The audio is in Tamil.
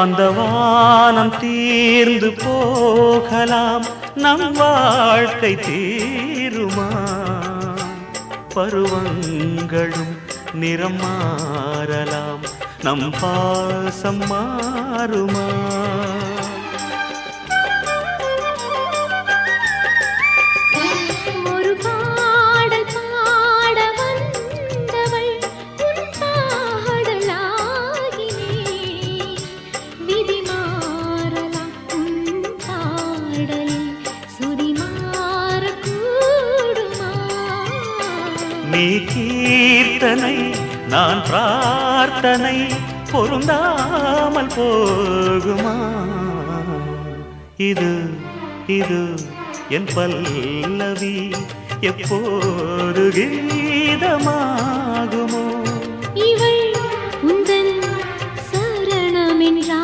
அந்த வானம் தீர்ந்து போகலாம், நம் வாழ்க்கை தீருமா? பருவங்களும் நிறம் மாறலாம், நம் பாசம் மாறுமா? நீ கீர்த்தனை நான் பிரார்த்தனை, பொருந்தாமல் போகுமா? இது இது என் பல்லவி, எப்போது கீதமாகுமோ? இவள் உந்தன் சரணம் என்றார்.